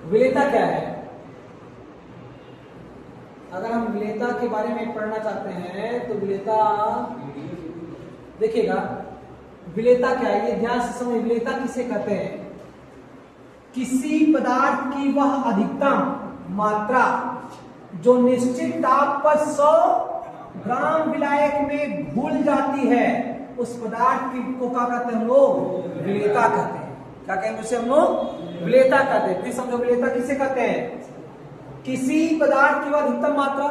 विलेयता क्या है? अगर हम विलेयता के बारे में पढ़ना चाहते हैं तो विलेयता देखिएगा, विलेयता क्या है ये ध्यान से समझ। विलेयता किसे कहते हैं? किसी पदार्थ की वह अधिकतम मात्रा जो निश्चित ताप पर 100 ग्राम विलायक में घुल जाती है, उस पदार्थ की को क्या कहते हैं हम लोग? विलेयता कहते हैं। क्या कहेंगे उसे हम लोग? विलेयता कहते हैं। फिर समझो विलेयता किसे कहते हैं? किसी पदार्थ की वह अधिकतम मात्रा,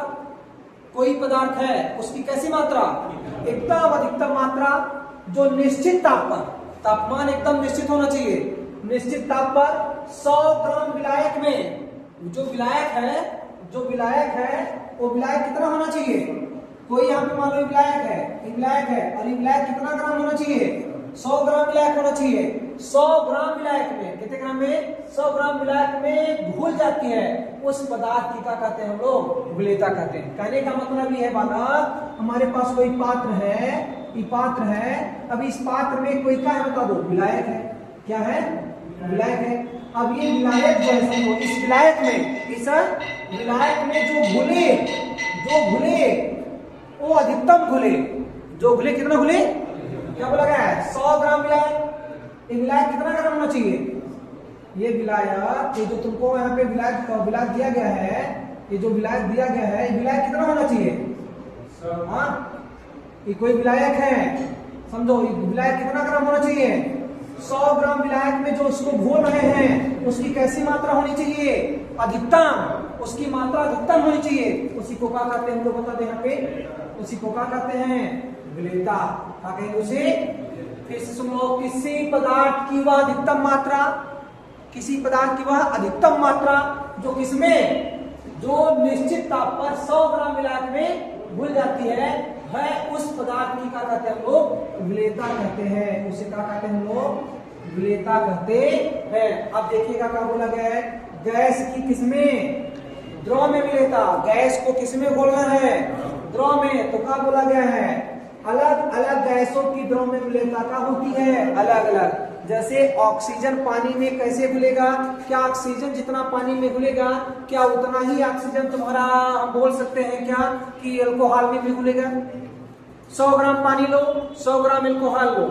कोई पदार्थ है उसकी कैसी मात्रा? एकदम अधिकतम मात्रा जो निश्चित ताप पर, तापमान एकदम निश्चित होना चाहिए, निश्चित ताप पर 100 ग्राम विलायक में, जो विलायक है वो विलायक कितना होना चाहिए? कोई यहाँ पे मान लो विलायक है, विलायक है, और ये विलायक कितना ग्राम होना चाहिए? 100 ग्राम विलायक होना चाहिए। 100 ग्राम विलायक में कितने ग्राम में? 100 ग्राम विलायक में घुल जाती है, उस पदार्थ की क्या कहते हैं हम लोग? विलेयता कहते हैं। कहने का मतलब ये है बालक, हमारे पास कोई पात्र है, ये पात्र है, अब इस पात्र में कोई क्या है बता दो? विलायक है। क्या है? विलायक है। अब ये विलायक जो है, इस विलायक में, इस विलायक में जो घुले वो अधिकतम घुले, जो घुले कितना घुले? क्या बोला गया है? 100 ग्राम विलायक। ये विलायक कितना ग्राम होना चाहिए? ये विलायक, ये जो तुमको यहाँ पे विलायक दिया गया है, ये जो विलायक दिया गया है, ये विलायक कितना होना चाहिए? हाँ, ये कोई विलायक है, समझो, ये विलायक कितना ग्राम होना चाहिए? 100 ग्राम विलायक में जो उसको घोल रहे हैं, उसकी कैसी मात्रा होनी चाहिए? अधिकतम, उसकी मात्रा अधिकतम होनी चाहिए। उसी को क्या कहते हैं हम लोग बता दें यहाँ पे? उसी को क्या कहते हैं? विलेयता। क्या कहेंगे उसे? फिर से सुन लो, किसी पदार्थ की वह अधिकतम मात्रा, किसी पदार्थ की वह अधिकतम मात्रा जो किसमें, जो निश्चित ताप पर 100 ग्राम विलायक में घुल जाती है उस पदार्थ की क्या कहते हैं हम लोग? विलेयता कहते हैं। उसे क्या कहते हैं हम लोग? विलेयता कहते हैं। अब देखिएगा क्या बोला गया है? गैस की किसमें? द्रव में विलेयता। गैस को किसमें घोलना है? द्रव में। तो क्या बोला गया है? अलग अलग गैसों की द्रव में विलेयता क्या होती है? अलग अलग। जैसे ऑक्सीजन पानी में कैसे घुलेगा? क्या ऑक्सीजन जितना पानी में घुलेगा, क्या उतना ही ऑक्सीजन तुम्हारा हम बोल सकते हैं क्या कि अल्कोहल में भी घुलेगा? 100 ग्राम पानी लो, 100 ग्राम अल्कोहल लो,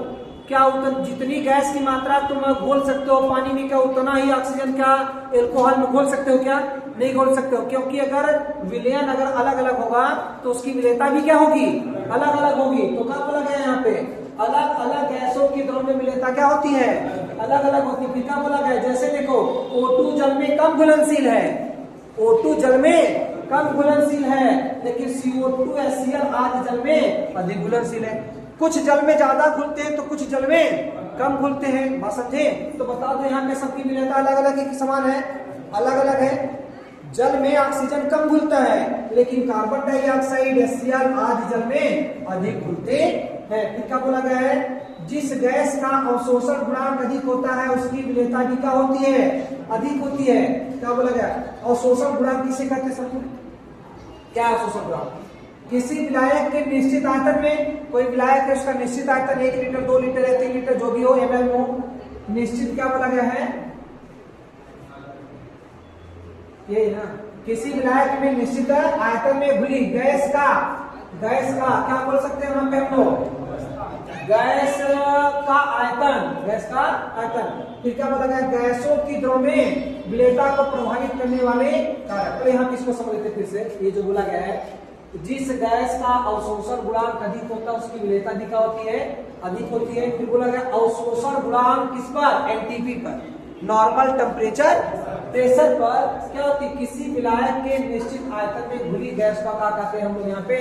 क्या जितनी गैस की मात्रा तुम घोल सकते हो पानी में, क्या उतना ही ऑक्सीजन क्या अल्कोहल में घोल सकते हो? क्या नहीं घोल सकते हो, क्योंकि अगर विलयन अगर अलग अलग होगा तो उसकी विलेयता भी क्या होगी? अलग अलग होगी। तो क्या बोला गया यहाँ पे? अलग अलग गैसों की द्रव में विलेयता क्या होती है? अलग अलग होती है। फिर क्या बोला गया? जैसे देखो, O2 जल में कम घुलनशील है, O2 जल में कम घुलनशील है, लेकिन CO2 HCl आदि जल में अधिक घुलनशील है। कुछ जल में ज्यादा घुलते हैं तो कुछ जल में कम घुलते हैं। बात समझे? तो बता दो यहाँ पे सबकी विलेयता अलग अलग है कि समान है? अलग अलग है। जल में ऑक्सीजन कम घुलता है, लेकिन कार्बन डाइऑक्साइड HCl आदि जल में अधिक घुलते हैं। फिर क्या बोला गया है? जिस गैस का अवशोषण गुणांक अधिक होता है उसकी विलेयता भी क्या होती है? अधिक होती है। क्या बोला गया? अवशोषण गुणांक किसे कहते हैं सब? क्या अवशोषण गुणांक? किसी विलायक के निश्चित आयतन में, कोई विलायक है उसका निश्चित आयतन 1 लीटर 2 लीटर या 3 लीटर जो भी हो, ml हो, निश्चित क्या बोला गया है? ये ना, किसी विलायक में निश्चित आयतन में घुली गैस का क्या बोल सकते हैं हम लोग? गैस का आयतन, गैस का आयतन। फिर क्या बोला गया? गैसों की द्रव में विलेयता को प्रभावित करने वाले कारक। पहले हम इसको समझ लेते फिर से। ये जो बोला गया है, जिस गैस का अवशोषण गुणांक अधिक होता है उसकी विलेयता भी क्या होती है? अधिक होती है। फिर बोला गया अवशोषण गुणांक किस पर? एनटीपी पर, नॉर्मल टेम्परेचर प्रेशर पर क्या होती है? किसी विलायक के निश्चित आयतन में घुली गैस का क्या कहते हैं हम लोग? यहाँ पे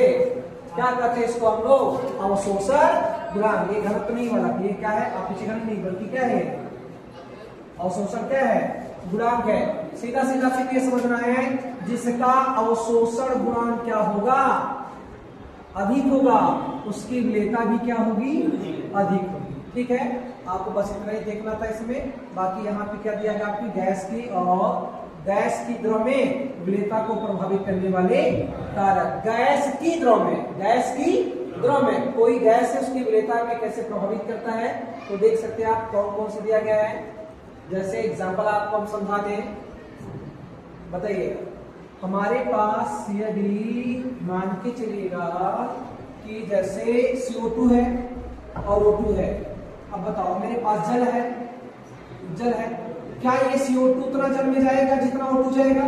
क्या कहते हैं इसको हम लोग? अवशोषण गुणांक। ये घनत्व नहीं वाला, ये क्या है? अपचीकरण नहीं, बल्कि क्या है? अवशोषण क्या है? गुणांक है। सीधा सीधा सिर्फ ये समझना है, जिसका अवशोषण गुणांक क्या होगा? अधिक होगा, उसकी विलेयता भी क्या होगी? अधिक होगी। ठीक है, आपको बस इतना ही देखना था इसमें। बाकी यहाँ पे क्या दिया गया? आपकी गैस की और गैस की द्रव में विलेयता को प्रभावित करने वाले कारक। गैस की द्रव में, गैस की द्रव में कोई गैस है उसकी विलेयता में कैसे प्रभावित करता है, तो देख सकते हैं आप कौन कौन से दिया गया है। जैसे एग्जांपल आपको हम समझा दें, बताइए, हमारे पास यदि मान के चलिएगा कि जैसे CO2 है और O2 है। अब बताओ मेरे पास जल है, क्या ये CO2 उतना जल में जाएगा जितना O2 जाएगा?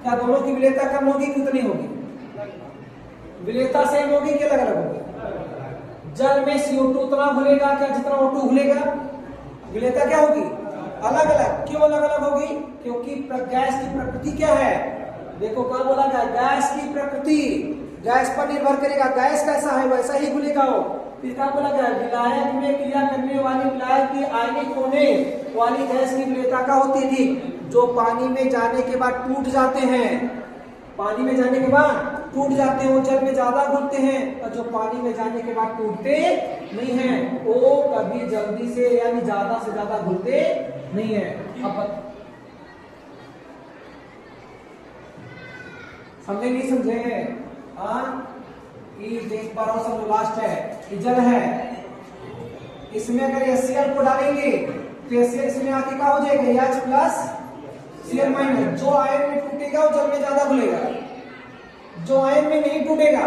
क्या दोनों की विलेयता कम होगी कि उतनी होगी? विलेयता सेम होगी कि अलग अलग होगी? जल में CO2 उतना घुलेगा क्या जितना O2 घुलेगा? विलेयता क्या होगी? अलग अलग। क्यों अलग अलग होगी? क्योंकि गैस की प्रकृति क्या है? देखो क्या बोला गया, गैस की प्रकृति गैस पर निर्भर करेगा। गैस कैसा है वैसा ही घुलेगा वो। फिर क्या बोला गया, विलायक में क्रिया करने वाली विलायक की आयनिक होने वाली गैस की विलेयता क्या होती थी? जो पानी में जाने के बाद टूट जाते हैं, पानी में जाने के बाद टूट जाते हैं, वो जल में ज्यादा घुलते हैं, और जो पानी में जाने के बाद टूटते नहीं हैं वो कभी जल्दी से यानी ज्यादा से ज्यादा घुलते नहीं है। अब समझे नहीं समझे? ये देख पा रहा हूं सब लास्ट है, ये जल है, इसमें अगर HCl को डालेंगे तो HCl इसमें आके क्या हो जाएगा, H प्लस Cl माइनस। जो आयन में टूटेगा वो जल में ज्यादा घुलेगा, जो आयन में नहीं टूटेगा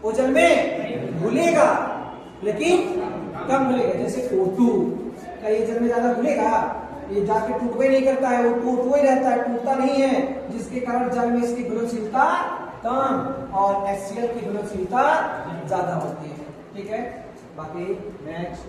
वो जल में घुलेगा लेकिन कम घुलेगा। जैसे O2, क्या ये जल में ज्यादा घुलेगा? ये जाके टूटवे नहीं करता है, वो टूट ही रहता है, टूटता नहीं है, जिसके कारण जल में इसकी घुलनशीलता कम और HCl की घुलनशीलता ज्यादा होती है। ठीक है, बाकी नेक्स्ट